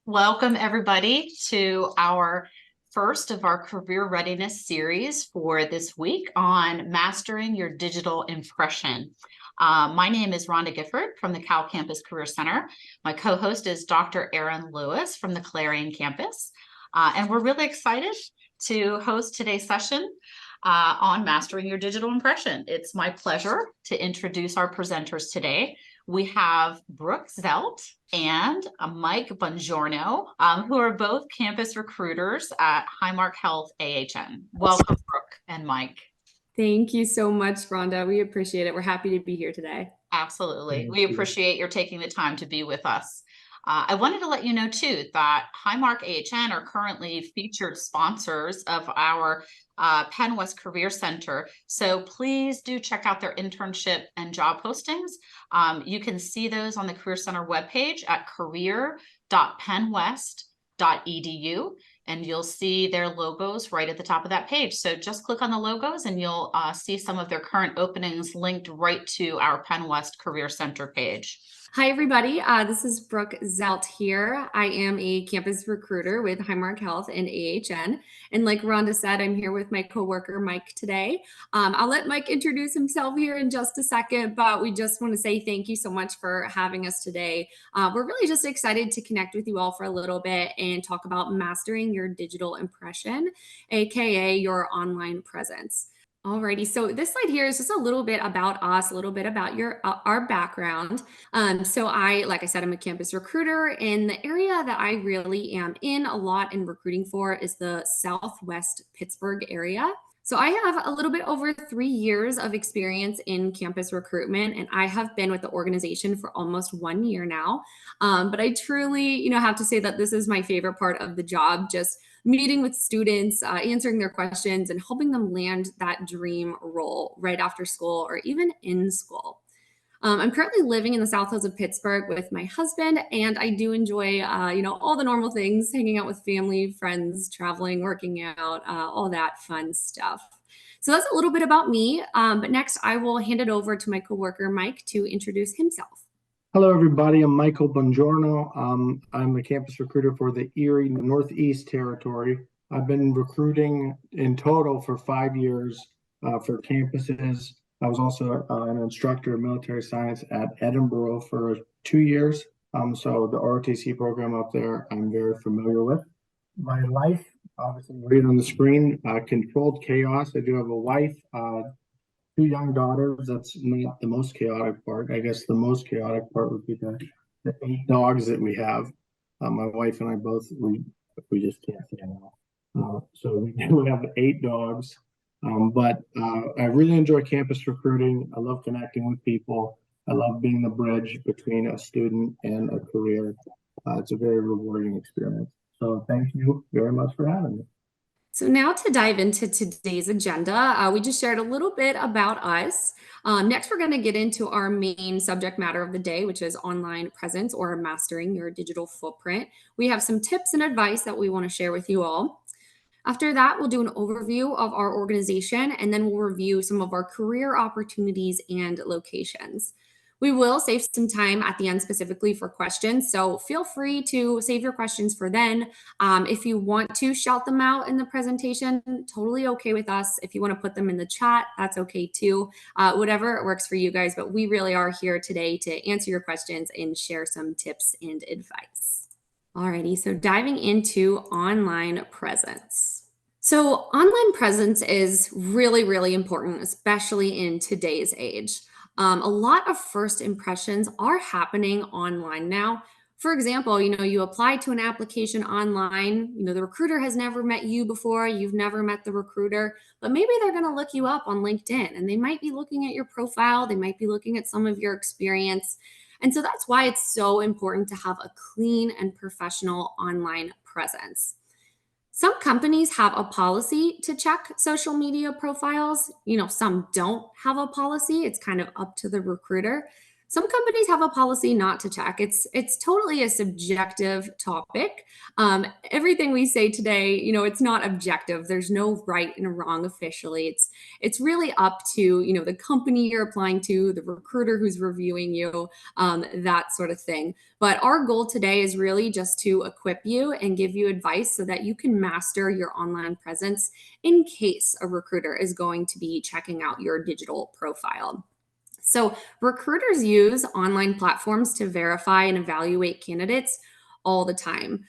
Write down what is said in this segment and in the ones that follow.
Welcome everybody to our first of our career readiness series for this week on mastering your digital impression. My name is Rhonda Gifford from the Cal Campus Career Center. My co-host is Dr. Erin Lewis from the Clarion campus. And we're really excited to host today's session on mastering your digital impression. It's my pleasure to introduce our presenters today. We have Brooke Zelt and Mike Bongiorno, who are both campus recruiters at Highmark Health AHN. Welcome, Brooke and Mike. Thank you so much, Rhonda. We appreciate it. We're happy to be here today. Absolutely. We appreciate your taking the time to be with us. I wanted to let you know, too, that Highmark AHN are currently featured sponsors of our PennWest Career Center. So please do check out their internship and job postings. You can see those on the Career Center webpage at career.pennwest.edu. And you'll see their logos right at the top of that page. So just click on the logos and you'll see some of their current openings linked right to our PennWest Career Center page. Hi, everybody. This is Brooke Zelt here. I am a campus recruiter with Highmark Health and AHN. And like Rhonda said, I'm here with my coworker, Mike, today. I'll let Mike introduce himself here in just a second, but we just want to say thank you so much for having us today. We're really just excited to connect with you all for a little bit and talk about mastering your digital impression, AKA your online presence. Alrighty, so this slide here is just a little bit about us, a little bit about our background. Like I said, I'm a campus recruiter, and the area that I really am in a lot in recruiting for is the Southwest Pittsburgh area. So I have a little bit over 3 years of experience in campus recruitment, and I have been with the organization for almost 1 year now. But I truly, have to say that this is my favorite part of the job, just meeting with students, answering their questions, and helping them land that dream role right after school or even in school. I'm currently living in the South Hills of Pittsburgh with my husband, and I do enjoy, all the normal things, hanging out with family, friends, traveling, working out, all that fun stuff. So that's a little bit about me. But next, I will hand it over to my coworker, Mike, to introduce himself. Hello, everybody. I'm Michael Bongiorno. I'm a campus recruiter for the Erie Northeast Territory. I've been recruiting in total for 5 years for campuses. I was also an instructor of military science at Edinburgh for 2 years. So the ROTC program up there, I'm very familiar with. My life, obviously, right on the screen, controlled chaos. I do have a wife, 2 young daughters. That's not the most chaotic part. I guess the most chaotic part would be the 8 dogs that we have. My wife and I both, we just can't say enough. So we do have 8 dogs. But I really enjoy campus recruiting. I love connecting with people. I love being the bridge between a student and a career. It's a very rewarding experience. So thank you very much for having me. So now to dive into today's agenda, we just shared a little bit about us. Next, we're going to get into our main subject matter of the day, which is online presence or mastering your digital footprint. We have some tips and advice that we want to share with you all. After that, we'll do an overview of our organization, and then we'll review some of our career opportunities and locations. We will save some time at the end specifically for questions, so feel free to save your questions for then. If you want to shout them out in the presentation, totally okay with us. If you want to put them in the chat, that's okay too. Whatever works for you guys, but we really are here today to answer your questions and share some tips and advice. Alrighty, so diving into online presence. So online presence is really, really important, especially in today's age. A lot of first impressions are happening online now. For example, you apply to an application online, the recruiter has never met you before, you've never met the recruiter, but maybe they're going to look you up on LinkedIn and they might be looking at your profile, they might be looking at some of your experience. And so that's why it's so important to have a clean and professional online presence. Some companies have a policy to check social media profiles. Some don't have a policy. It's kind of up to the recruiter. Some companies have a policy not to check. It's totally a subjective topic. Everything we say today, it's not objective. There's no right and wrong officially. It's really up to the company you're applying to, the recruiter who's reviewing you, that sort of thing. But our goal today is really just to equip you and give you advice so that you can master your online presence in case a recruiter is going to be checking out your digital profile. So, recruiters use online platforms to verify and evaluate candidates all the time.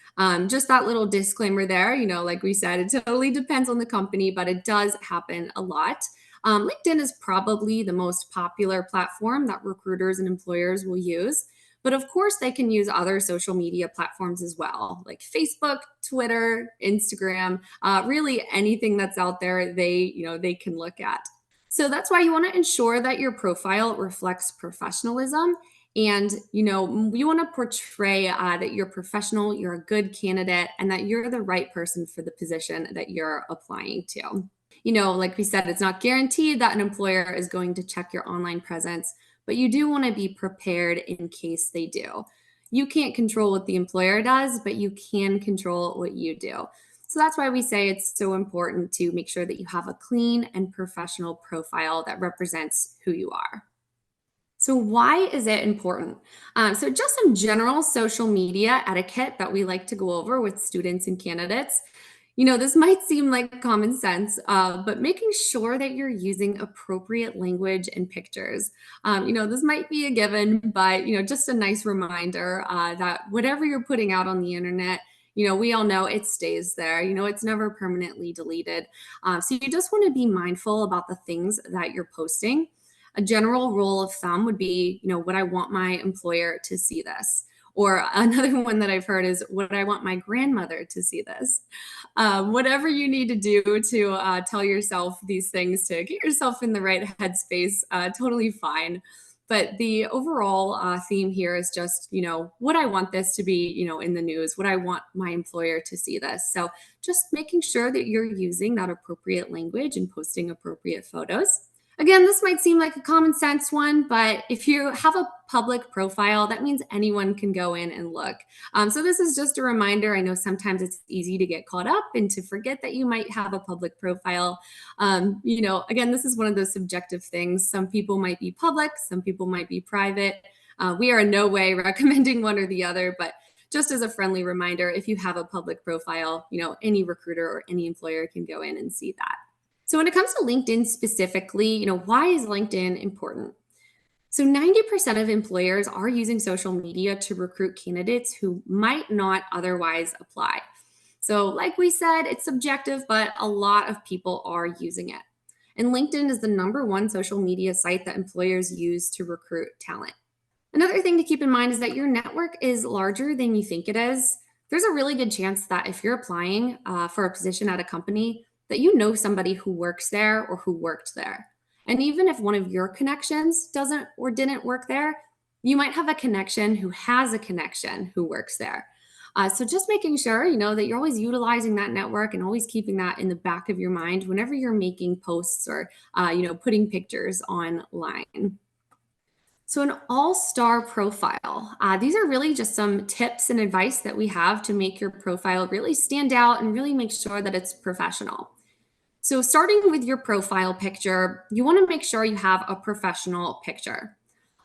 Just that little disclaimer there, like we said, it totally depends on the company, but it does happen a lot. LinkedIn is probably the most popular platform that recruiters and employers will use. But of course, they can use other social media platforms as well, like Facebook, Twitter, Instagram, really anything that's out there, they can look at. So that's why you want to ensure that your profile reflects professionalism. And, you want to portray that you're professional, you're a good candidate, and that you're the right person for the position that you're applying to. Like we said, it's not guaranteed that an employer is going to check your online presence, but you do want to be prepared in case they do. You can't control what the employer does, but you can control what you do. So that's why we say it's so important to make sure that you have a clean and professional profile that represents who you are. So why is it important? So just some general social media etiquette that we like to go over with students and candidates. This might seem like common sense, but making sure that you're using appropriate language and pictures. This might be a given, but, just a nice reminder that whatever you're putting out on the internet, we all know it stays there. It's never permanently deleted. So you just want to be mindful about the things that you're posting. A general rule of thumb would be, would I want my employer to see this? Or another one that I've heard is, would I want my grandmother to see this? Whatever you need to do to tell yourself these things to get yourself in the right headspace, totally fine. But the overall theme here is just, would I want this to be, in the news? Would I want my employer to see this? So just making sure that you're using that appropriate language and posting appropriate photos. Again, this might seem like a common sense one, but if you have a public profile, that means anyone can go in and look. So this is just a reminder. I know sometimes it's easy to get caught up and to forget that you might have a public profile. Again, this is one of those subjective things. Some people might be public, some people might be private. We are in no way recommending one or the other, but just as a friendly reminder, if you have a public profile, any recruiter or any employer can go in and see that. So when it comes to LinkedIn specifically, why is LinkedIn important? So 90% of employers are using social media to recruit candidates who might not otherwise apply. So like we said, it's subjective, but a lot of people are using it. And LinkedIn is the #1 social media site that employers use to recruit talent. Another thing to keep in mind is that your network is larger than you think it is. There's a really good chance that if you're applying for a position at a company, that you know somebody who works there or who worked there. And even if one of your connections doesn't or didn't work there, you might have a connection who has a connection who works there. So just making sure, that you're always utilizing that network and always keeping that in the back of your mind whenever you're making posts or, putting pictures online. So an all-star profile. These are really just some tips and advice that we have to make your profile really stand out and really make sure that it's professional. So starting with your profile picture, you want to make sure you have a professional picture.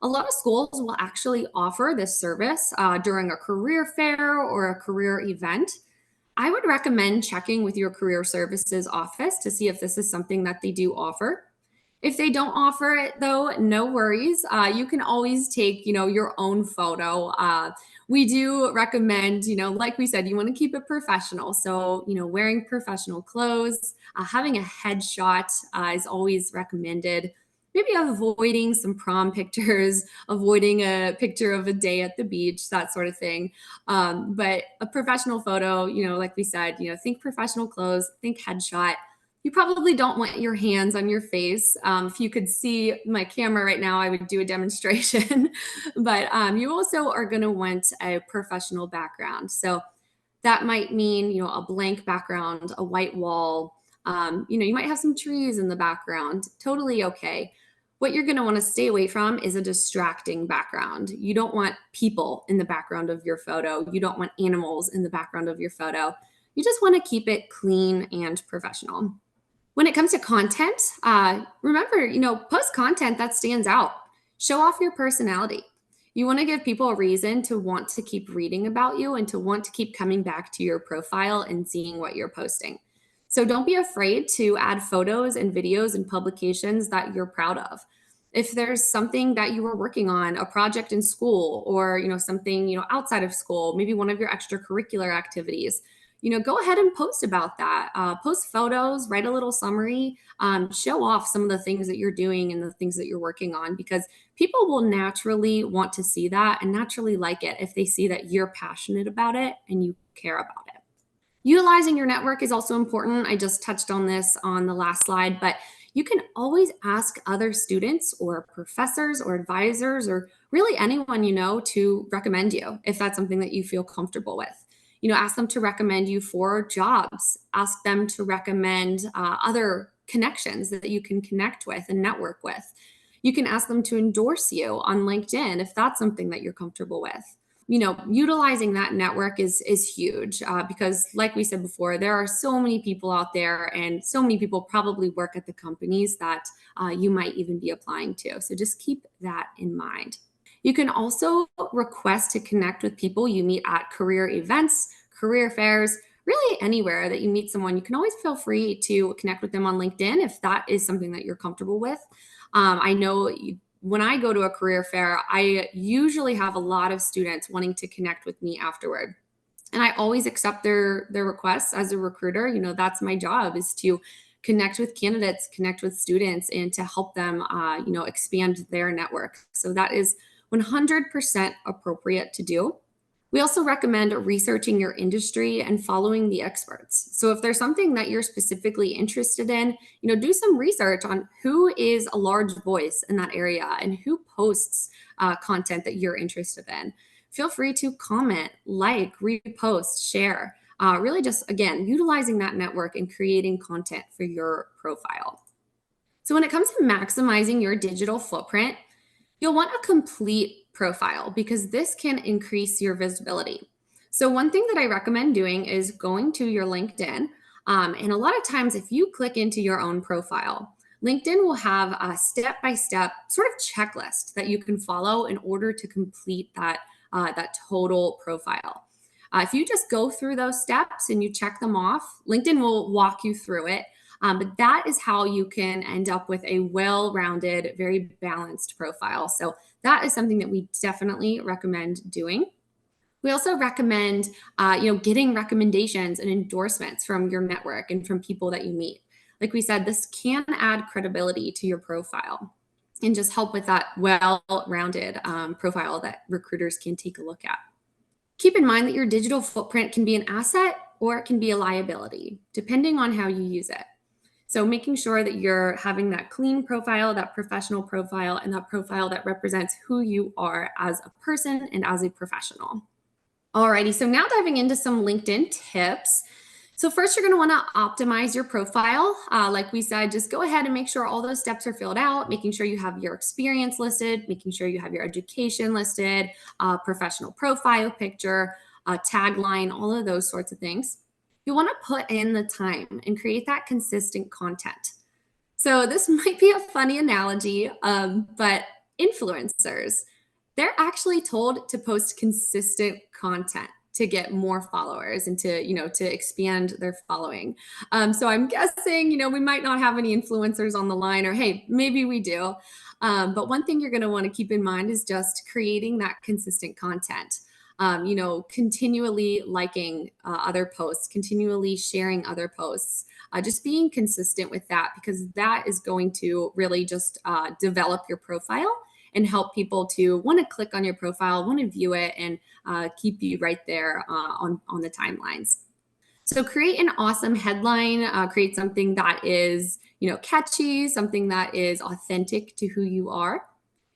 A lot of schools will actually offer this service during a career fair or a career event. I would recommend checking with your career services office to see if this is something that they do offer. If they don't offer it, though, no worries. You can always take, your own photo. We do recommend, like we said, you want to keep it professional. So, wearing professional clothes, having a headshot is always recommended. Maybe avoiding some prom pictures, avoiding a picture of a day at the beach, that sort of thing. But a professional photo, like we said, think professional clothes, think headshot. You probably don't want your hands on your face. If you could see my camera right now, I would do a demonstration. But you also are going to want a professional background. So that might mean, a blank background, a white wall. You might have some trees in the background. Totally okay. What you're going to want to stay away from is a distracting background. You don't want people in the background of your photo. You don't want animals in the background of your photo. You just want to keep it clean and professional. When it comes to content, remember, post content that stands out. Show off your personality. You want to give people a reason to want to keep reading about you and to want to keep coming back to your profile and seeing what you're posting. So don't be afraid to add photos and videos and publications that you're proud of. If there's something that you were working on, a project in school, or something outside of school, maybe one of your extracurricular activities, go ahead and post about that. Post photos, write a little summary, show off some of the things that you're doing and the things that you're working on, because people will naturally want to see that and naturally like it if they see that you're passionate about it and you care about it. Utilizing your network is also important. I just touched on this on the last slide, but you can always ask other students or professors or advisors or really anyone to recommend you if that's something that you feel comfortable with. Ask them to recommend you for jobs. Ask them to recommend other connections that you can connect with and network with. You can ask them to endorse you on LinkedIn if that's something that you're comfortable with. Utilizing that network is huge because, like we said before, there are so many people out there, and so many people probably work at the companies that you might even be applying to. So just keep that in mind. You can also request to connect with people you meet at career events, career fairs, really anywhere that you meet someone. You can always feel free to connect with them on LinkedIn if that is something that you're comfortable with. I know when I go to a career fair, I usually have a lot of students wanting to connect with me afterward. And I always accept their requests as a recruiter. That's my job, is to connect with candidates, connect with students, and to help them, expand their network. So that is 100% appropriate to do. We also recommend researching your industry and following the experts. So if there's something that you're specifically interested in, do some research on who is a large voice in that area and who posts content that you're interested in. Feel free to comment, like, repost, share. Really just, again, utilizing that network and creating content for your profile. So when it comes to maximizing your digital footprint, you'll want a complete profile because this can increase your visibility. So one thing that I recommend doing is going to your LinkedIn. And a lot of times, if you click into your own profile, LinkedIn will have a step-by-step sort of checklist that you can follow in order to complete that total profile. If you just go through those steps and you check them off, LinkedIn will walk you through it. But that is how you can end up with a well-rounded, very balanced profile. So that is something that we definitely recommend doing. We also recommend, getting recommendations and endorsements from your network and from people that you meet. Like we said, this can add credibility to your profile and just help with that well-rounded profile that recruiters can take a look at. Keep in mind that your digital footprint can be an asset or it can be a liability, depending on how you use it. So making sure that you're having that clean profile, that professional profile, and that profile that represents who you are as a person and as a professional. Alrighty, so now diving into some LinkedIn tips. So first, you're going to want to optimize your profile. Like we said, just go ahead and make sure all those steps are filled out, making sure you have your experience listed, making sure you have your education listed, professional profile picture, tagline, all of those sorts of things. You want to put in the time and create that consistent content. So this might be a funny analogy, but influencers, they're actually told to post consistent content to get more followers and to expand their following. So I'm guessing, we might not have any influencers on the line, or hey, maybe we do. But one thing you're going to want to keep in mind is just creating that consistent content. Continually liking other posts, continually sharing other posts, just being consistent with that, because that is going to really just develop your profile and help people to want to click on your profile, want to view it, and keep you right there on the timelines. So create an awesome headline, create something that is, catchy, something that is authentic to who you are.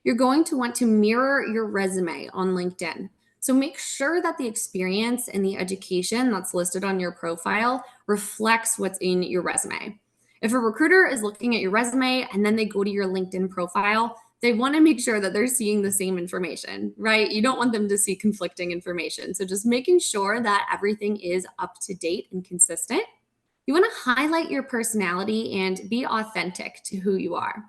You're going to want to mirror your resume on LinkedIn. So make sure that the experience and the education that's listed on your profile reflects what's in your resume. If a recruiter is looking at your resume and then they go to your LinkedIn profile, they want to make sure that they're seeing the same information, right? You don't want them to see conflicting information. So just making sure that everything is up to date and consistent. You want to highlight your personality and be authentic to who you are.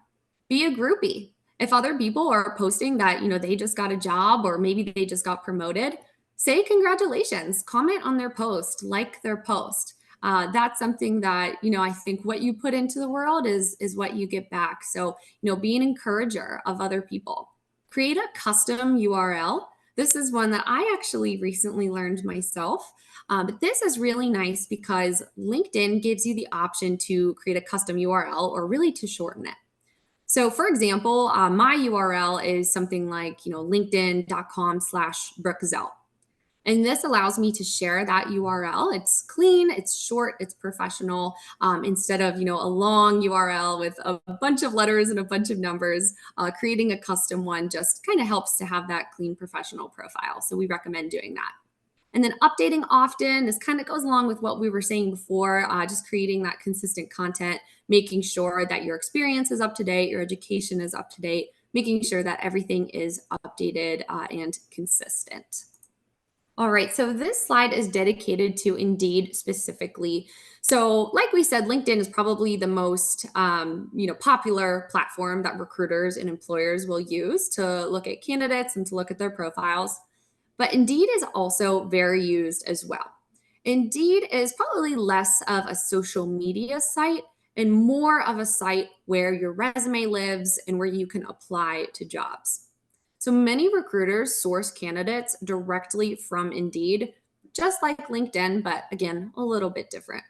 Be a groupie. If other people are posting that, they just got a job or maybe they just got promoted, say congratulations, comment on their post, like their post. That's something that, I think what you put into the world is what you get back. So, be an encourager of other people. Create a custom URL. This is one that I actually recently learned myself. But this is really nice because LinkedIn gives you the option to create a custom URL or really to shorten it. So for example, my URL is something like, linkedin.com/BrookeZell. And this allows me to share that URL. It's clean, it's short, it's professional, instead of, a long URL with a bunch of letters and a bunch of numbers. Creating a custom one just kind of helps to have that clean professional profile. So we recommend doing that. And then updating often, this kind of goes along with what we were saying before, just creating that consistent content, making sure that your experience is up to date, your education is up to date, making sure that everything is updated and consistent. All right, so this slide is dedicated to Indeed specifically. So like we said, LinkedIn is probably the most popular platform that recruiters and employers will use to look at candidates and to look at their profiles. But Indeed is also very used as well. Indeed is probably less of a social media site and more of a site where your resume lives and where you can apply to jobs. So many recruiters source candidates directly from Indeed, just like LinkedIn, but again, a little bit different.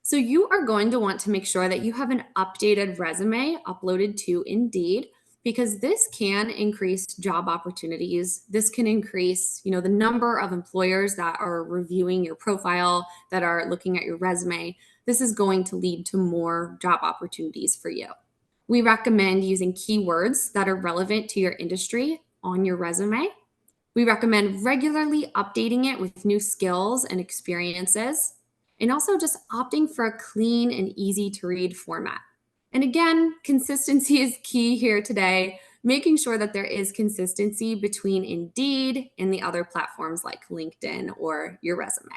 So you are going to want to make sure that you have an updated resume uploaded to Indeed, because this can increase job opportunities. This can increase, the number of employers that are reviewing your profile, that are looking at your resume. This is going to lead to more job opportunities for you. We recommend using keywords that are relevant to your industry on your resume. We recommend regularly updating it with new skills and experiences, and also just opting for a clean and easy to read format. And again, consistency is key here today, making sure that there is consistency between Indeed and the other platforms like LinkedIn or your resume.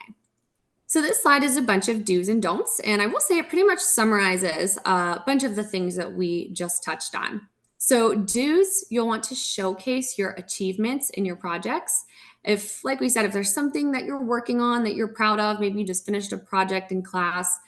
So this slide is a bunch of do's and don'ts, and I will say it pretty much summarizes a bunch of the things that we just touched on. So do's, you'll want to showcase your achievements in your projects. If, like we said, if there's something that you're working on that you're proud of, maybe you just finished a project in class,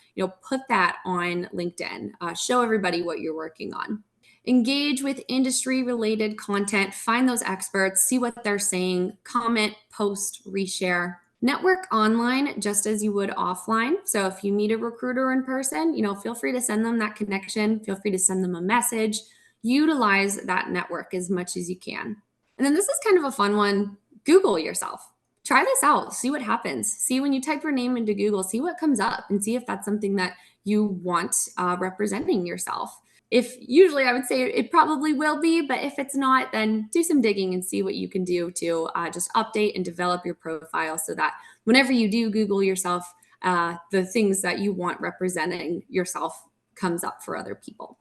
put that on LinkedIn. Show everybody what you're working on. Engage with industry-related content. Find those experts, see what they're saying, comment, post, reshare. Network online just as you would offline. So if you meet a recruiter in person, feel free to send them that connection. Feel free to send them a message. Utilize that network as much as you can. And then this is kind of a fun one. Google yourself. Try this out. See what happens. See when you type your name into Google, see what comes up and see if that's something that you want representing yourself. If usually I would say it probably will be, but if it's not, then do some digging and see what you can do to just update and develop your profile so that whenever you do Google yourself, the things that you want representing yourself comes up for other people.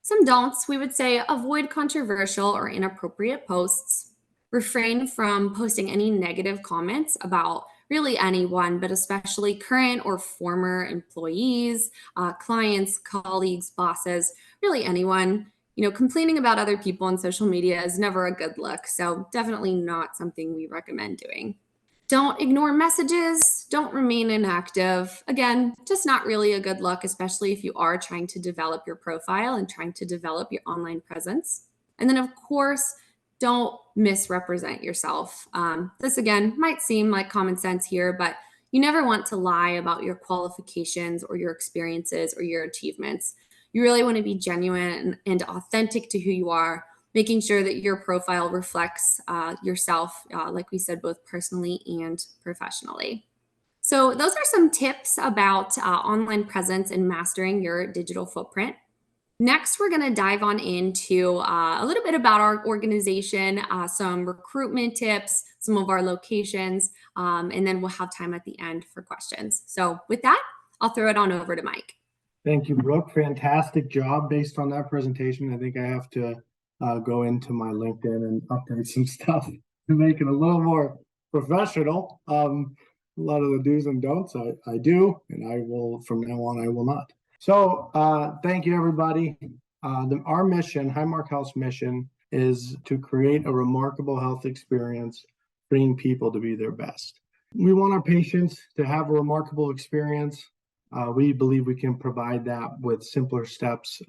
Some don'ts, we would say avoid controversial or inappropriate posts. Refrain from posting any negative comments about really anyone, but especially current or former employees, clients, colleagues, bosses, really anyone. Complaining about other people on social media is never a good look. So definitely not something we recommend doing. Don't ignore messages. Don't remain inactive. Again, just not really a good look, especially if you are trying to develop your profile and trying to develop your online presence. And then, of course, don't misrepresent yourself. This, again, might seem like common sense here, but you never want to lie about your qualifications or your experiences or your achievements. You really want to be genuine and authentic to who you are, making sure that your profile reflects yourself, like we said, both personally and professionally. So those are some tips about online presence and mastering your digital footprint. Next, we're going to dive on into a little bit about our organization, some recruitment tips, some of our locations, and then we'll have time at the end for questions. So with that, I'll throw it on over to Mike. Thank you, Brooke. Fantastic job based on that presentation. I think I have to go into my LinkedIn and update some stuff to make it a little more professional. A lot of the do's and don'ts I do, and I will, from now on, I will not. So thank you, everybody. Our mission, Highmark Health's mission, is to create a remarkable health experience, bringing people to be their best. We want our patients to have a remarkable experience. We believe we can provide that with simpler steps,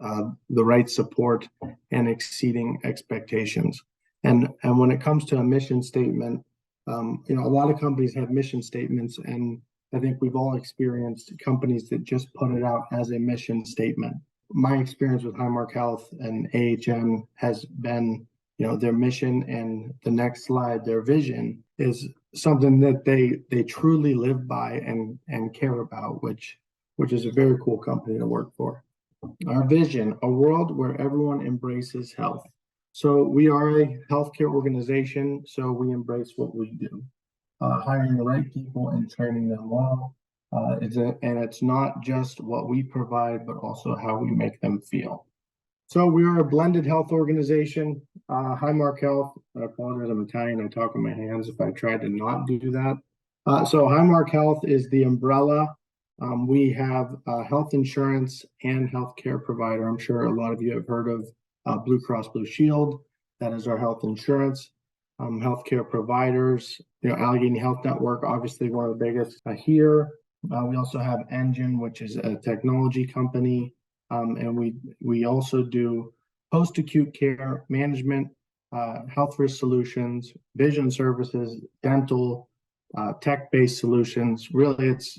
the right support, and exceeding expectations. And when it comes to a mission statement, a lot of companies have mission statements, and I think we've all experienced companies that just put it out as a mission statement. My experience with Highmark Health and AHM has been, their mission, and the next slide, their vision, is something that they truly live by and care about, which is a very cool company to work for. Our vision, a world where everyone embraces health. So we are a healthcare organization, so we embrace what we do. Hiring the right people and training them well. And it's not just what we provide, but also how we make them feel. So we are a blended health organization. Highmark Health, I apologize, I'm Italian, I talk with my hands if I tried to not do that. So Highmark Health is the umbrella. We have health insurance and healthcare provider. I'm sure a lot of you have heard of Blue Cross Blue Shield. That is our health insurance. Healthcare providers, Allegheny Health Network, obviously one of the biggest here. We also have Engine, which is a technology company. And we also do post-acute care management, health risk solutions, vision services, dental, tech-based solutions. Really, it's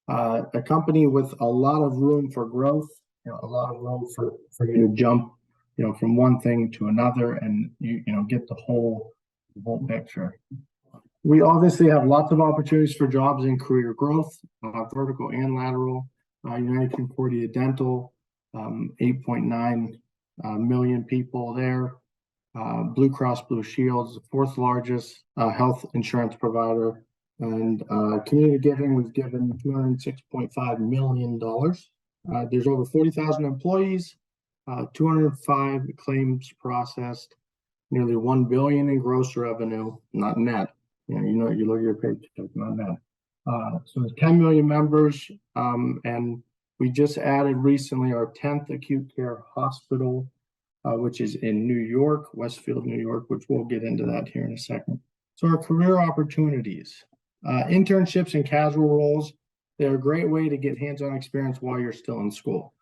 a company with a lot of room for growth, a lot of room for you to jump, from one thing to another, and get the whole picture. We obviously have lots of opportunities for jobs and career growth, vertical and lateral. United Concordia Dental, 8.9 million people there. Blue Cross Blue Shield is the fourth largest health insurance provider. And community giving, we've given $206.5 million. There's over 40,000 employees, 205 claims processed, nearly 1 billion in gross revenue, not net. You look at your paycheck, not net. So there's 10 million members, and we just added recently our 10th acute care hospital, which is in New York, Westfield, New York, which we'll get into that here in a second. So our career opportunities, internships and casual roles, they're a great way to get hands-on experience while you're still in school.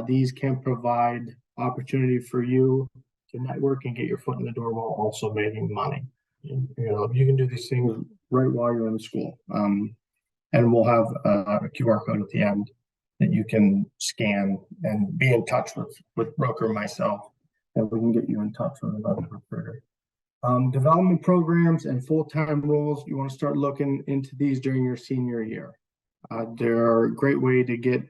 These can provide opportunity for you to network and get your foot in the door while also making money. You can do these things right while you're in school. And we'll have a QR code at the end that you can scan and be in touch with Brooke or myself, and we can get you in touch with another recruiter. Development programs and full-time roles, you want to start looking into these during your senior year. They're a great way to get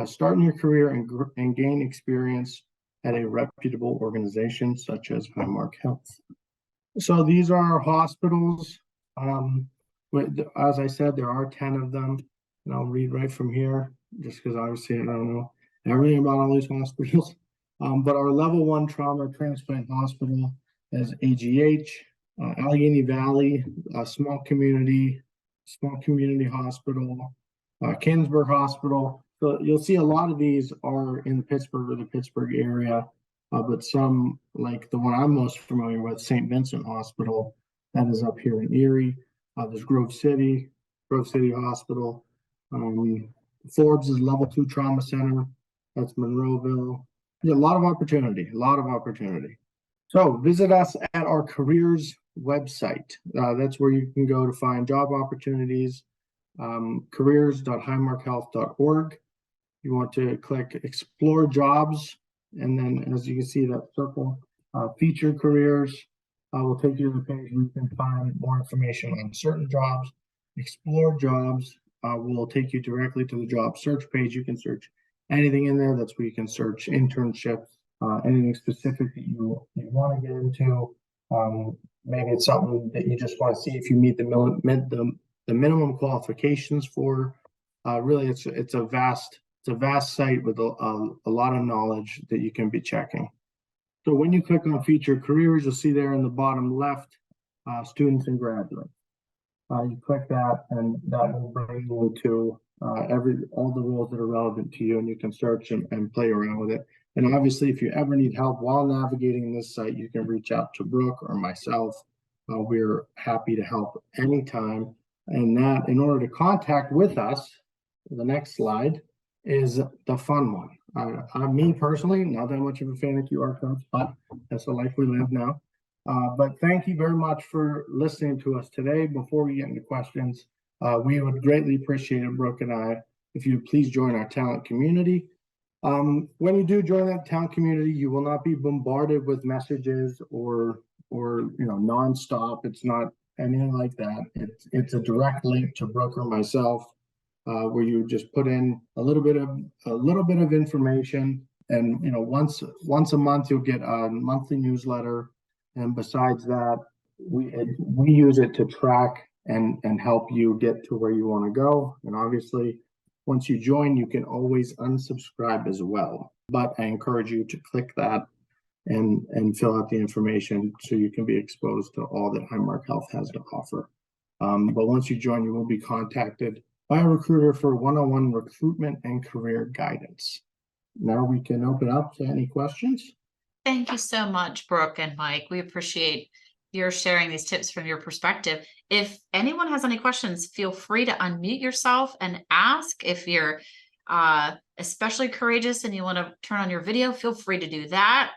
start in your career and gain experience at a reputable organization such as Highmark Health. So these are our hospitals. As I said, there are 10 of them, and I'll read right from here, just because obviously I don't know everything about all these hospitals. But our level 1 trauma transplant hospital is AGH, Allegheny Valley, a small community hospital, Kinsburg Hospital. So you'll see a lot of these are in Pittsburgh or the Pittsburgh area, but some, like the one I'm most familiar with, St. Vincent Hospital, that is up here in Erie. There's Grove City Hospital. Forbes is level 2 trauma center. That's Monroeville. Yeah, a lot of opportunity. So visit us at our careers website. That's where you can go to find job opportunities. Careers.highmarkhealth.org. You want to click explore jobs, and then as you can see that circle, featured careers will take you to the page where you can find more information on certain jobs. Explore jobs will take you directly to the job search page. You can search anything in there. That's where you can search internships, anything specific that you want to get into. Maybe it's something that you just want to see if you meet the minimum qualifications for. Really, it's a vast It's a vast site with a lot of knowledge that you can be checking. So when you click on featured careers, you'll see there in the bottom left, students and graduates. You click that and that will bring you to all the roles that are relevant to you, and you can search and play around with it. And obviously, if you ever need help while navigating this site, you can reach out to Brooke or myself. We're happy to help anytime. And that, in order to contact with us, the next slide is the fun one. Me personally, not that much of a fan of QR codes, but that's the life we live now. But thank you very much for listening to us today. Before we get into questions, we would greatly appreciate it, Brooke and I, if you please join our talent community. When you do join that talent community, you will not be bombarded with messages or nonstop. It's not anything like that. It's a direct link to Brooke or myself, where you just put in a little bit of information, and once a month you'll get a monthly newsletter. And besides that, we use it to track and help you get to where you want to go. And obviously, once you join, you can always unsubscribe as well. But I encourage you to click that and fill out the information so you can be exposed to all that Highmark Health has to offer. But once you join, you will be contacted by a recruiter for one-on-one recruitment and career guidance. Now we can open up to any questions. Thank you so much, Brooke and Mike. We appreciate your sharing these tips from your perspective. If anyone has any questions, feel free to unmute yourself and ask. If you're especially courageous and you want to turn on your video, feel free to do that,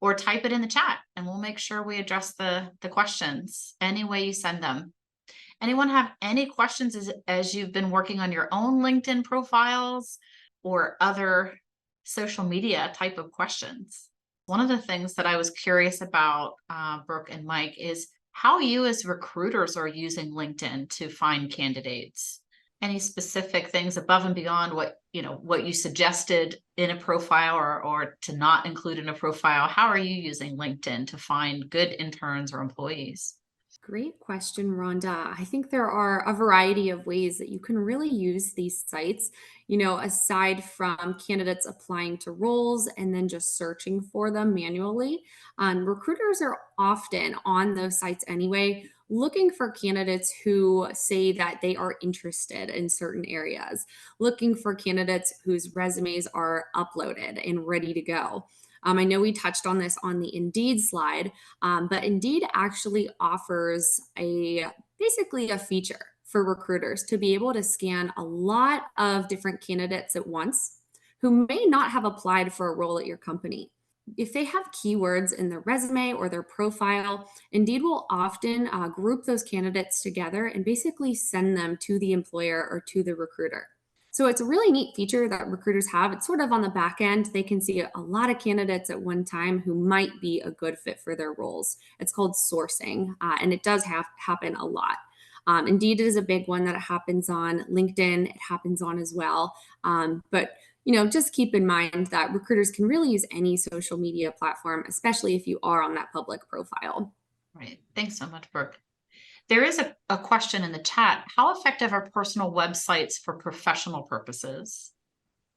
or type it in the chat and we'll make sure we address the questions any way you send them. Anyone have any questions as you've been working on your own LinkedIn profiles or other social media type of questions? One of the things that I was curious about, Brooke and Mike, is how you as recruiters are using LinkedIn to find candidates. Any specific things above and beyond what you suggested in a profile or to not include in a profile? How are you using LinkedIn to find good interns or employees? Great question, Rhonda. I think there are a variety of ways that you can really use these sites, aside from candidates applying to roles and then just searching for them manually. Recruiters are often on those sites anyway, looking for candidates who say that they are interested in certain areas, looking for candidates whose resumes are uploaded and ready to go. I know we touched on this on the Indeed slide, but Indeed actually offers basically a feature for recruiters to be able to scan a lot of different candidates at once who may not have applied for a role at your company. If they have keywords in their resume or their profile, Indeed will often group those candidates together and basically send them to the employer or to the recruiter. So it's a really neat feature that recruiters have. It's sort of on the back end. They can see a lot of candidates at one time who might be a good fit for their roles. It's called sourcing, and it does happen a lot. Indeed, it is a big one that happens on LinkedIn. It happens on as well. But just keep in mind that recruiters can really use any social media platform, especially if you are on that public profile. Right. Thanks so much, Brooke. There is a question in the chat. How effective are personal websites for professional purposes?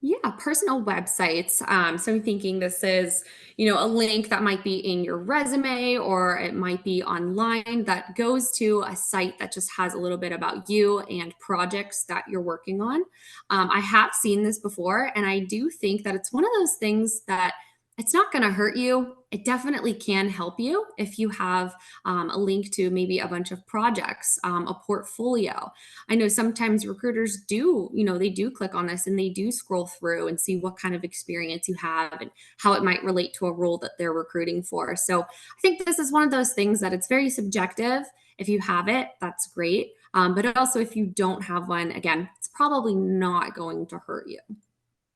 Yeah, personal websites. So I'm thinking this is, a link that might be in your resume or it might be online that goes to a site that just has a little bit about you and projects that you're working on. I have seen this before, and I do think that it's one of those things that it's not going to hurt you. It definitely can help you if you have a link to maybe a bunch of projects, a portfolio. I know sometimes recruiters do, they do click on this and they do scroll through and see what kind of experience you have and how it might relate to a role that they're recruiting for. So I think this is one of those things that it's very subjective. If you have it, that's great. But also if you don't have one, again, it's probably not going to hurt you.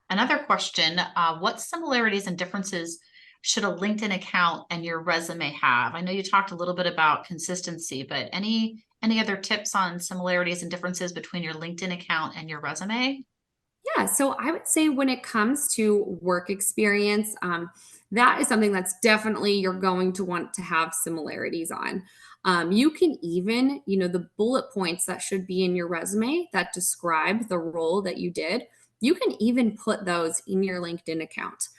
Another question, what similarities and differences should a LinkedIn account and your resume have? I know you talked a little bit about consistency, but any other tips on similarities and differences between your LinkedIn account and your resume? Yeah, so I would say when it comes to work experience, that is something that's definitely you're going to want to have similarities on. You can even, the bullet points that should be in your resume that describe the role that you did, you can even put those in your LinkedIn account.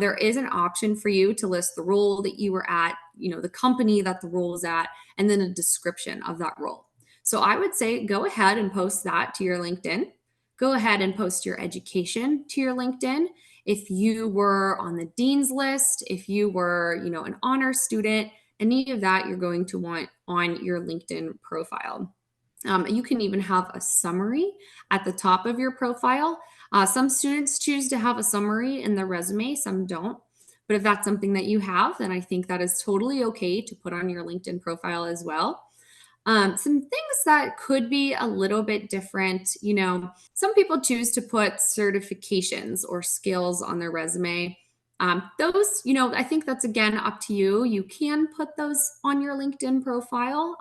There is an option for you to list the role that you were at, the company that the role is at, and then a description of that role. So I would say go ahead and post that to your LinkedIn. Go ahead and post your education to your LinkedIn. If you were on the dean's list, if you were, an honor student, any of that you're going to want on your LinkedIn profile. You can even have a summary at the top of your profile. Some students choose to have a summary in their resume, some don't. But if that's something that you have, then I think that is totally okay to put on your LinkedIn profile as well. Some things that could be a little bit different, some people choose to put certifications or skills on their resume. Those, I think that's again up to you. You can put those on your LinkedIn profile,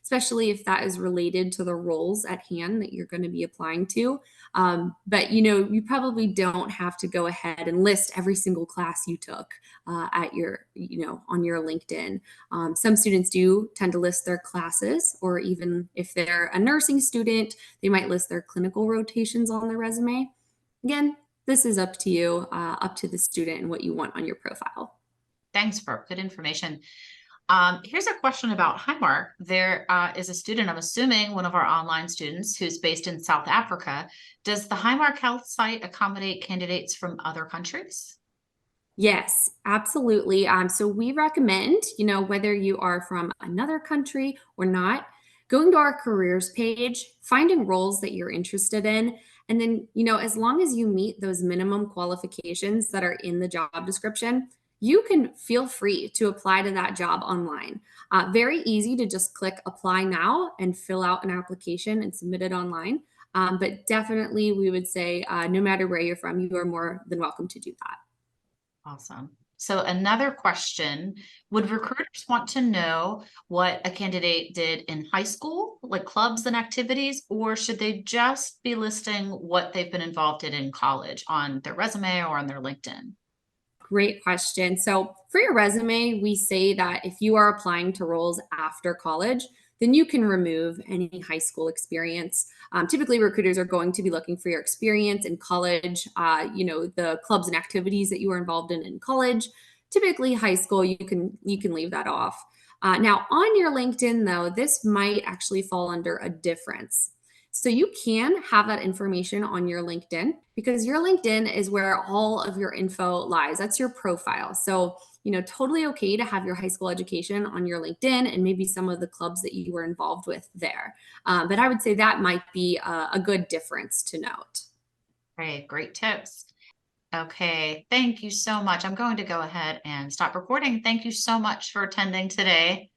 especially if that is related to the roles at hand that you're going to be applying to. But you probably don't have to go ahead and list every single class you took at your, on your LinkedIn. Some students do tend to list their classes, or even if they're a nursing student, they might list their clinical rotations on their resume. Again, this is up to you, up to the student and what you want on your profile. Thanks for good information. Here's a question about Highmark. There is a student, I'm assuming one of our online students, who's based in South Africa. Does the Highmark Health site accommodate candidates from other countries? Yes, absolutely. So we recommend, whether you are from another country or not, going to our careers page, finding roles that you're interested in, and then, as long as you meet those minimum qualifications that are in the job description, you can feel free to apply to that job online. Very easy to just click apply now and fill out an application and submit it online. But definitely, we would say no matter where you're from, you are more than welcome to do that. Awesome. So another question, would recruiters want to know what a candidate did in high school, like clubs and activities, or should they just be listing what they've been involved in college on their resume or on their LinkedIn? Great question. So for your resume, we say that if you are applying to roles after college, then you can remove any high school experience. Typically, recruiters are going to be looking for your experience in college, the clubs and activities that you were involved in college. Typically, high school, you can leave that off. Now, on your LinkedIn, though, this might actually fall under a difference. So you can have that information on your LinkedIn, because your LinkedIn is where all of your info lies. That's your profile. So, totally okay to have your high school education on your LinkedIn and maybe some of the clubs that you were involved with there. But I would say that might be a good difference to note. Great tips. Okay, thank you so much. I'm going to go ahead and stop recording. Thank you so much for attending today.